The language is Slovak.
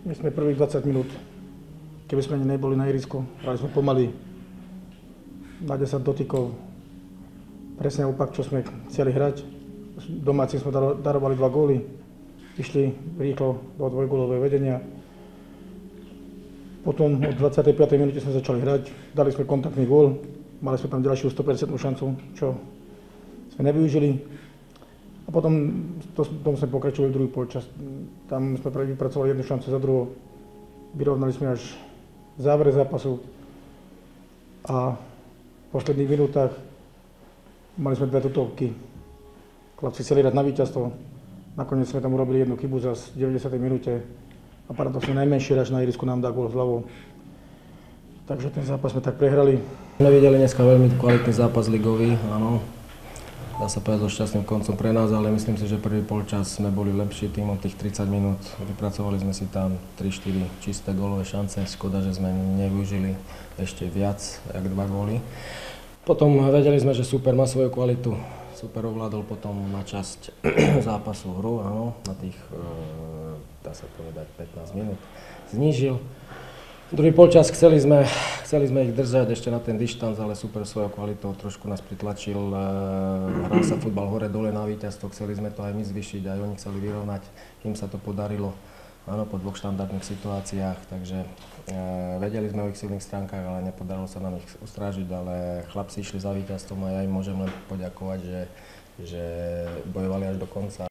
My sme prvých 20 minút, keby sme neboli na ihrisku, hrali sme pomaly na 10 dotykov. Presne opak, čo sme chceli hrať. Domáci sme darovali 2 góly, išli rýchlo do dvojgólového vedenia. Potom od 25. minúte sme začali hrať, dali sme kontaktný gól, mali sme tam ďalšiu 100% šancu, čo sme nevyužili. A potom sme pokračovali druhý polčas. Tam sme vypracovali jednu šancu za druhou. Vyrovnali sme až v závere zápasu. A v posledných minútach mali sme 2 tutovky. Chlapci chceli hrať na víťazstvo. Nakoniec sme tam urobili jednu chybu zas v 90. minúte. A paradoxne najmenší hráč na ihrisku nám dá gól hlavou. Takže ten zápas sme tak prehrali. Sme videli dneska veľmi kvalitný zápas ligový, áno. Dá sa povedať so šťastným koncom pre nás, ale myslím si, že prvý polčas sme boli lepší tým od tých 30 minút. Vypracovali sme si tam 3-4 čisté gólové šance. Škoda, že sme nevyužili ešte viac, jak 2 góly. Potom vedeli sme, že super má svoju kvalitu. Super ovládol potom na časť zápasu hru, áno, na tých, dá sa povedať, 15 minút. Znížil. Druhý polčas chceli sme ich držať ešte na ten dištanc, ale super svojou kvalitou trošku nás pritlačil. Hral sa futbal hore-dole na víťazstvo, chceli sme to aj my zvyšiť, aj oni chceli vyrovnať, kým sa to podarilo, áno, po 2 štandardných situáciách, takže vedeli sme o ich silných stránkach, ale nepodarilo sa nám ich ustrážiť, ale chlapci išli za víťazstvom a ja im môžem len poďakovať, že bojovali až do konca.